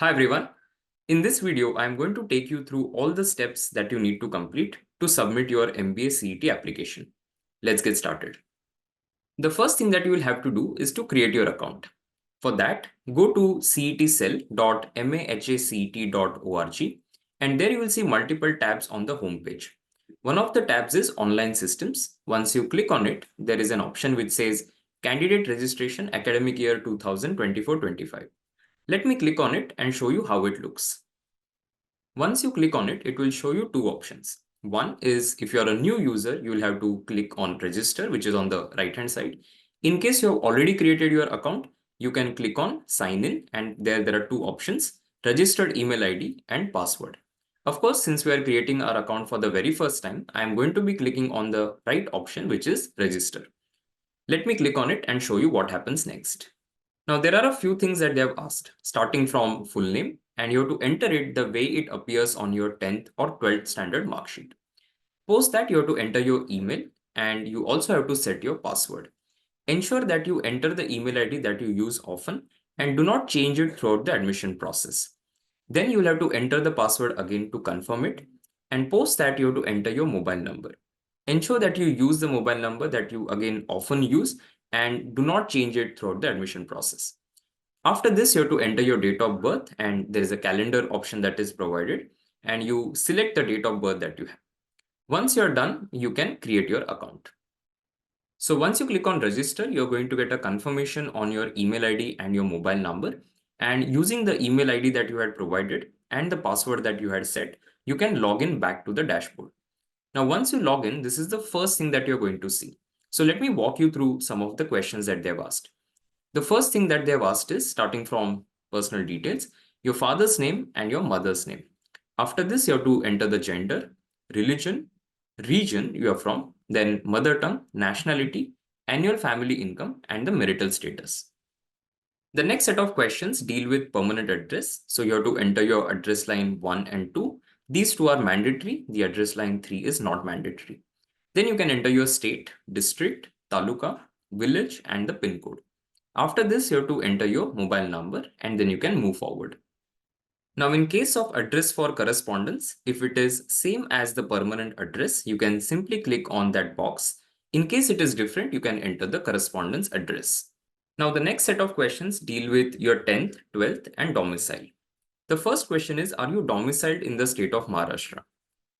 Hi everyone. In this video, I'm going to take you through all the steps that you need to complete to submit your MBA CET application. Let's get started. The first thing that you will have to do is to create your account. For that, go to cetcell.mahacet.org and there you will see multiple tabs on the home page. One of the tabs is Online Systems. Once you click on it, there is an option which says Candidate Registration Academic Year 2024-25. Let me click on it and show you how it looks. Once you click on it, it will show you two options. One is if you're a new user, you will have to click on register, which is on the right hand side. In case you have already created your account, you can click on sign in and there are two options, registered email ID and password. Of course, since we are creating our account for the very first time, I am going to be clicking on the right option, which is register. Let me click on it and show you what happens next. Now, there are a few things that they have asked, starting from full name, and you have to enter it the way it appears on your 10th or 12th standard mark sheet. Post that, you have to enter your email and you also have to set your password. Ensure that you enter the email ID that you use often and do not change it throughout the admission process. Then you will have to enter the password again to confirm it, and post that you have to enter your mobile number. Ensure that you use the mobile number that you again often use and do not change it throughout the admission process. After this, you have to enter your date of birth and there is a calendar option that is provided and you select the date of birth that you have. Once you're done, you can create your account. So once you click on register, you're going to get a confirmation on your email ID and your mobile number. And using the email ID that you had provided and the password that you had set, you can log in back to the dashboard. Now, once you log in, this is the first thing that you're going to see. So let me walk you through some of the questions that they've asked. The first thing that they've asked is starting from personal details, your father's name and your mother's name. After this, you have to enter the gender, religion, region you are from, then mother tongue, nationality, annual family income, and the marital status. The next set of questions deal with permanent address. So you have to enter your address line 1 and 2. These two are mandatory. The address line 3 is not mandatory. Then you can enter your state, district, taluka, village, and the pin code. After this, you have to enter your mobile number and then you can move forward. Now, in case of address for correspondence, if it is same as the permanent address, you can simply click on that box. In case it is different, you can enter the correspondence address. Now, the next set of questions deal with your 10th, 12th, and domicile. The first question is, are you domiciled in the state of Maharashtra?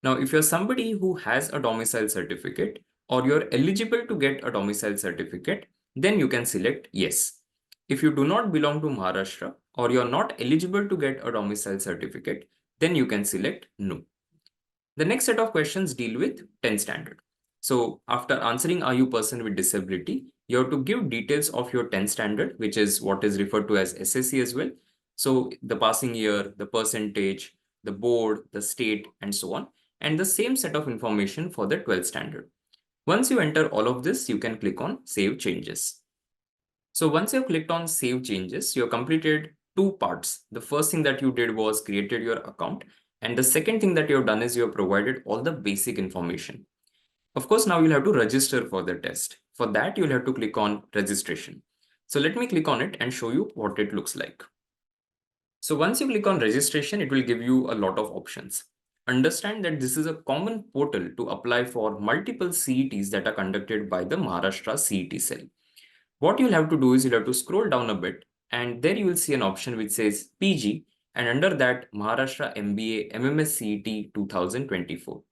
Now, if you're somebody who has a domicile certificate or you're eligible to get a domicile certificate, then you can select yes. If you do not belong to Maharashtra or you're not eligible to get a domicile certificate, then you can select no. The next set of questions deal with 10th standard. So after answering are you person with disability, you have to give details of your 10th standard, which is what is referred to as SSC as well. So the passing year, the percentage, the board, the state, and so on. And the same set of information for the 12th standard. Once you enter all of this, you can click on Save Changes. So once you've clicked on Save Changes, you have completed two parts. The first thing that you did was created your account. And the second thing that you have done is you have provided all the basic information. Of course, now you'll have to register for the test. For that, you'll have to click on Registration. So let me click on it and show you what it looks like. So once you click on registration, it will give you a lot of options. Understand that this is a common portal to apply for multiple CETs that are conducted by the Maharashtra CET cell. What you'll have to do is you'll have to scroll down a bit and there you will see an option which says PG and under that Maharashtra MBA MMS CET 2024.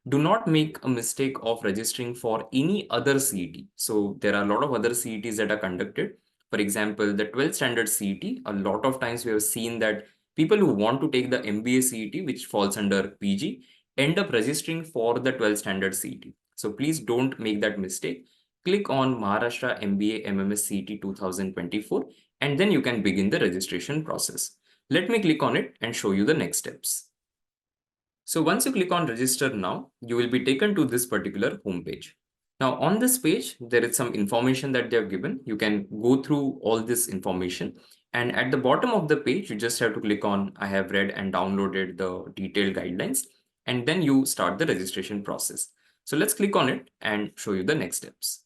Do not make a mistake of registering for any other CET. So there are a lot of other CETs that are conducted. For example, the 12th standard CET, a lot of times we have seen that people who want to take the MBA CET, which falls under PG, end up registering for the 12th standard CET. So please don't make that mistake. Click on Maharashtra MBA MMS CET 2024 and then you can begin the registration process. Let me click on it and show you the next steps. So once you click on register now, you will be taken to this particular homepage. Now on this page, there is some information that they have given. You can go through all this information. And at the bottom of the page, you just have to click on I have read and downloaded the detailed guidelines. And then you start the registration process. So let's click on it and show you the next steps.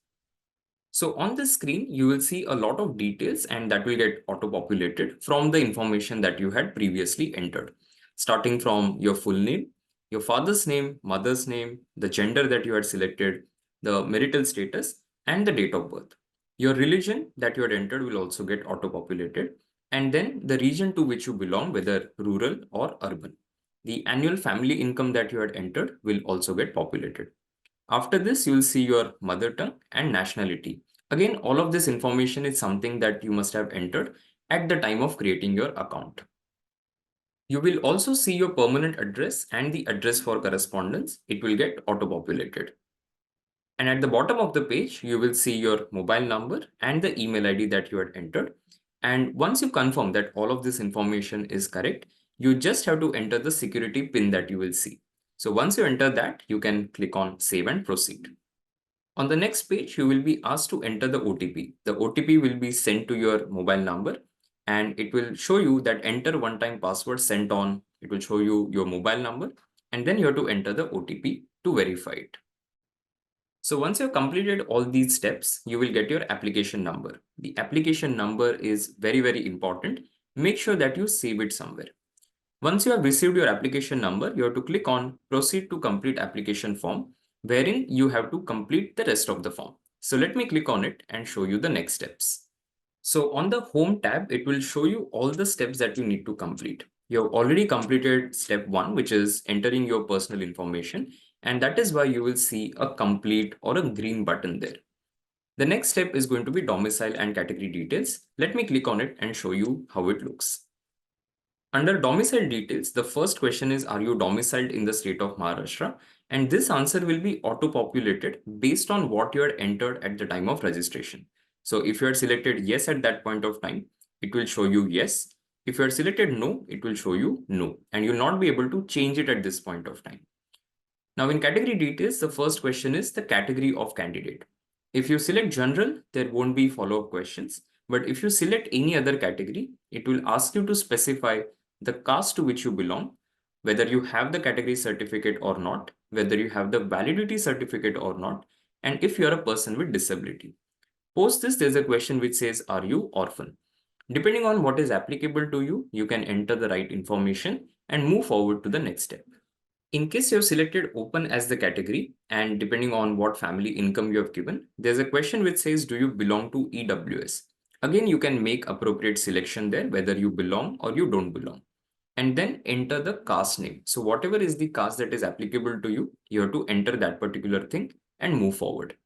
So on the screen, you will see a lot of details and that will get auto-populated from the information that you had previously entered, starting from your full name, your father's name, mother's name, the gender that you had selected, the marital status, and the date of birth. Your religion that you had entered will also get auto-populated, and then the region to which you belong, whether rural or urban. The annual family income that you had entered will also get populated. After this, you will see your mother tongue and nationality. Again, all of this information is something that you must have entered at the time of creating your account. You will also see your permanent address and the address for correspondence. It will get auto-populated. And at the bottom of the page, you will see your mobile number and the email ID that you had entered. And once you confirm that all of this information is correct, you just have to enter the security PIN that you will see. So once you enter that, you can click on Save and Proceed. On the next page, you will be asked to enter the OTP. The OTP will be sent to your mobile number and it will show you that enter one-time password sent on. It will show you your mobile number and then you have to enter the OTP to verify it. So once you've completed all these steps, you will get your application number. The application number is very, very important. Make sure that you save it somewhere. Once you have received your application number, you have to click on Proceed to Complete Application Form, wherein you have to complete the rest of the form. So let me click on it and show you the next steps. So on the Home tab, it will show you all the steps that you need to complete. You have already completed step 1, which is entering your personal information. And that is why you will see a complete or a green button there. The next step is going to be domicile and category details. Let me click on it and show you how it looks. Under domicile details, the first question is, are you domiciled in the state of Maharashtra? And this answer will be auto-populated based on what you had entered at the time of registration. So if you had selected yes at that point of time, it will show you yes. If you had selected no, it will show you no. And you'll not be able to change it at this point of time. Now in category details, the first question is the category of candidate. If you select general, there won't be follow-up questions. But if you select any other category, it will ask you to specify the caste to which you belong, whether you have the category certificate or not, whether you have the validity certificate or not, and if you are a person with disability. Post this, there's a question which says, are you orphan? Depending on what is applicable to you, you can enter the right information and move forward to the next step. In case you have selected open as the category and depending on what family income you have given, there's a question which says, do you belong to EWS? Again, you can make appropriate selection there, whether you belong or you don't belong. And then enter the caste name. So whatever is the caste that is applicable to you, you have to enter that particular thing and move forward.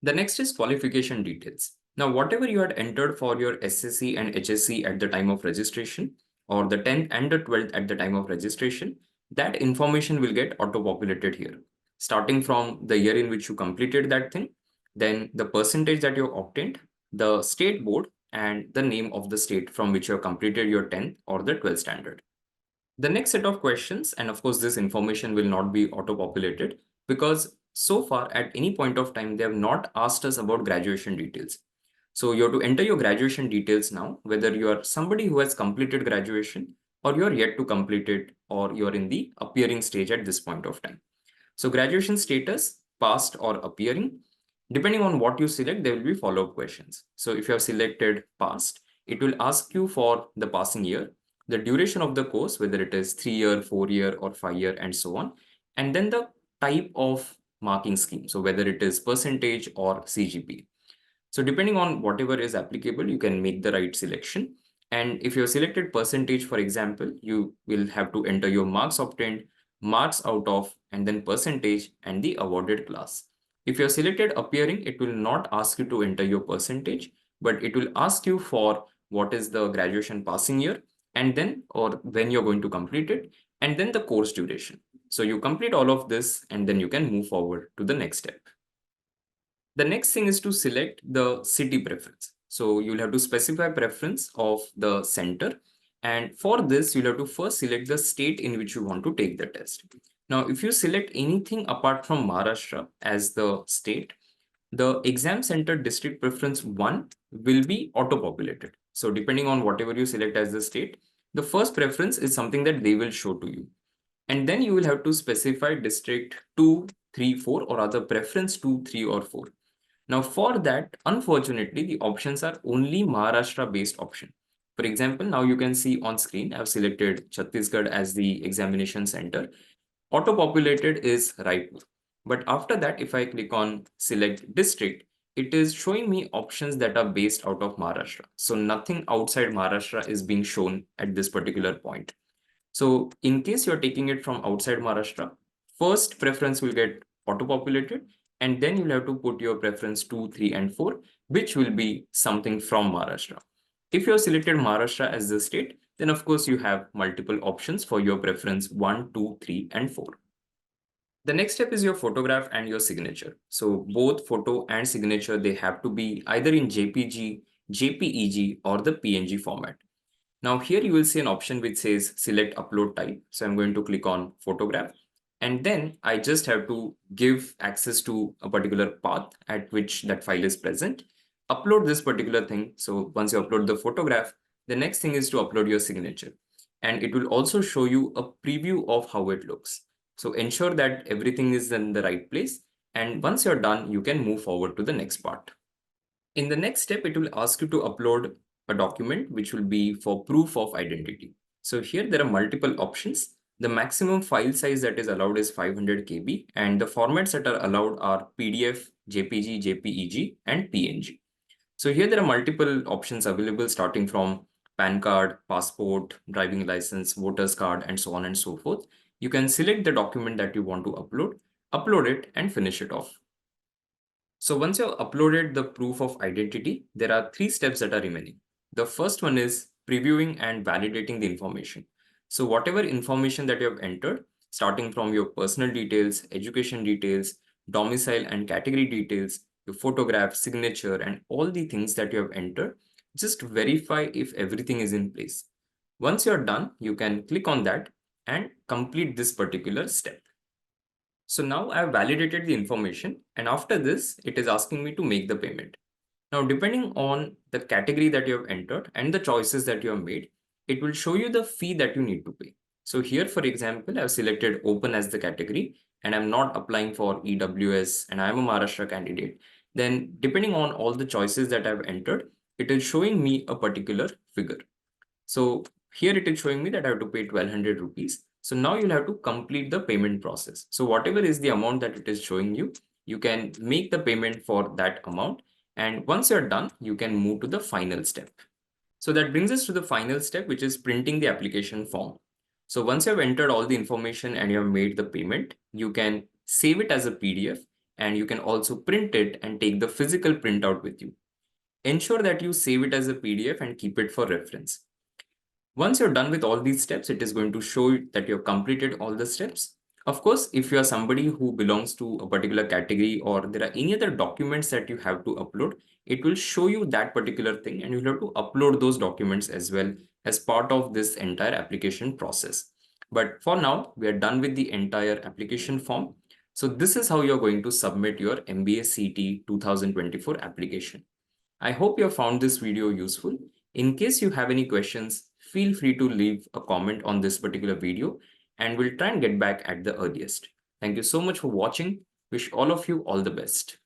The next is qualification details. Now, whatever you had entered for your SSC and HSC at the time of registration, or the 10th and the 12th at the time of registration, that information will get auto-populated here. Starting from the year in which you completed that thing, then the percentage that you obtained, the state board, and the name of the state from which you have completed your 10th or the 12th standard. The next set of questions, and of course, this information will not be auto-populated because so far at any point of time, they have not asked us about graduation details. So you have to enter your graduation details now, whether you are somebody who has completed graduation or you're yet to complete it or you're in the appearing stage at this point of time. So graduation status, past or appearing, depending on what you select, there will be follow-up questions. So if you have selected past, it will ask you for the passing year, the duration of the course, whether it is 3-year, 4-year or 5-year and so on. And then the type of marking scheme. So whether it is percentage or CGP. So depending on whatever is applicable, you can make the right selection. And if you have selected percentage, for example, you will have to enter your marks obtained, marks out of, and then percentage and the awarded class. If you have selected appearing, it will not ask you to enter your percentage, but it will ask you for what is the graduation passing year, and then or when you're going to complete it, and then the course duration. So you complete all of this, and then you can move forward to the next step. The next thing is to select the city preference. So you'll have to specify preference of the center. And for this, you'll have to first select the state in which you want to take the test. Now, if you select anything apart from Maharashtra as the state, the exam center district preference 1 will be auto-populated. So depending on whatever you select as the state, the first preference is something that they will show to you. And then you will have to specify district 2, 3, 4 or other preference 2, 3 or 4. Now for that, unfortunately, the options are only Maharashtra based option. For example, now you can see on screen, I've selected Chhattisgarh as the examination center. Auto-populated is right. But after that, if I click on select district, it is showing me options that are based out of Maharashtra. So nothing outside Maharashtra is being shown at this particular point. So in case you're taking it from outside Maharashtra, first preference will get auto-populated, and then you'll have to put your preference 2, 3, and 4, which will be something from Maharashtra. If you have selected Maharashtra as the state, then of course you have multiple options for your preference 1, 2, 3, and 4. The next step is your photograph and your signature. So both photo and signature, they have to be either in JPG, JPEG, or the PNG format. Now here you will see an option which says select upload type. So I'm going to click on photograph, and then I just have to give access to a particular path at which that file is present. Upload this particular thing. So once you upload the photograph, the next thing is to upload your signature. And it will also show you a preview of how it looks. So ensure that everything is in the right place. And once you're done, you can move forward to the next part. In the next step, it will ask you to upload a document which will be for proof of identity. So here there are multiple options. The maximum file size that is allowed is 500 KB, and the formats that are allowed are PDF, JPG, JPEG, and PNG. So here there are multiple options available starting from PAN card, passport, driving license, voter's card, and so on and so forth. You can select the document that you want to upload it, and finish it off. So once you've uploaded the proof of identity, there are 3 steps that are remaining. The first one is previewing and validating the information. So whatever information that you have entered, starting from your personal details, education details, domicile and category details, your photograph, signature, and all the things that you have entered, just verify if everything is in place. Once you're done, you can click on that and complete this particular step. So now I have validated the information, and after this, it is asking me to make the payment. Now, depending on the category that you have entered and the choices that you have made, it will show you the fee that you need to pay. So here, for example, I've selected open as the category, and I'm not applying for EWS, and I'm a Maharashtra candidate. Then depending on all the choices that I've entered, it is showing me a particular figure. So here it is showing me that I have to pay 1200 rupees. So now you'll have to complete the payment process. So whatever is the amount that it is showing you, you can make the payment for that amount. And once you're done, you can move to the final step. So that brings us to the final step, which is printing the application form. So once you have entered all the information and you have made the payment, you can save it as a PDF, and you can also print it and take the physical printout with you. Ensure that you save it as a PDF and keep it for reference. Once you're done with all these steps, it is going to show that you've completed all the steps. Of course, if you are somebody who belongs to a particular category, or there are any other documents that you have to upload, it will show you that particular thing, and you'll have to upload those documents as well as part of this entire application process. But for now, we are done with the entire application form. So this is how you're going to submit your MBA CET 2024 application. I hope you have found this video useful. In case you have any questions, feel free to leave a comment on this particular video, and we'll try and get back at the earliest. Thank you so much for watching. Wish all of you all the best.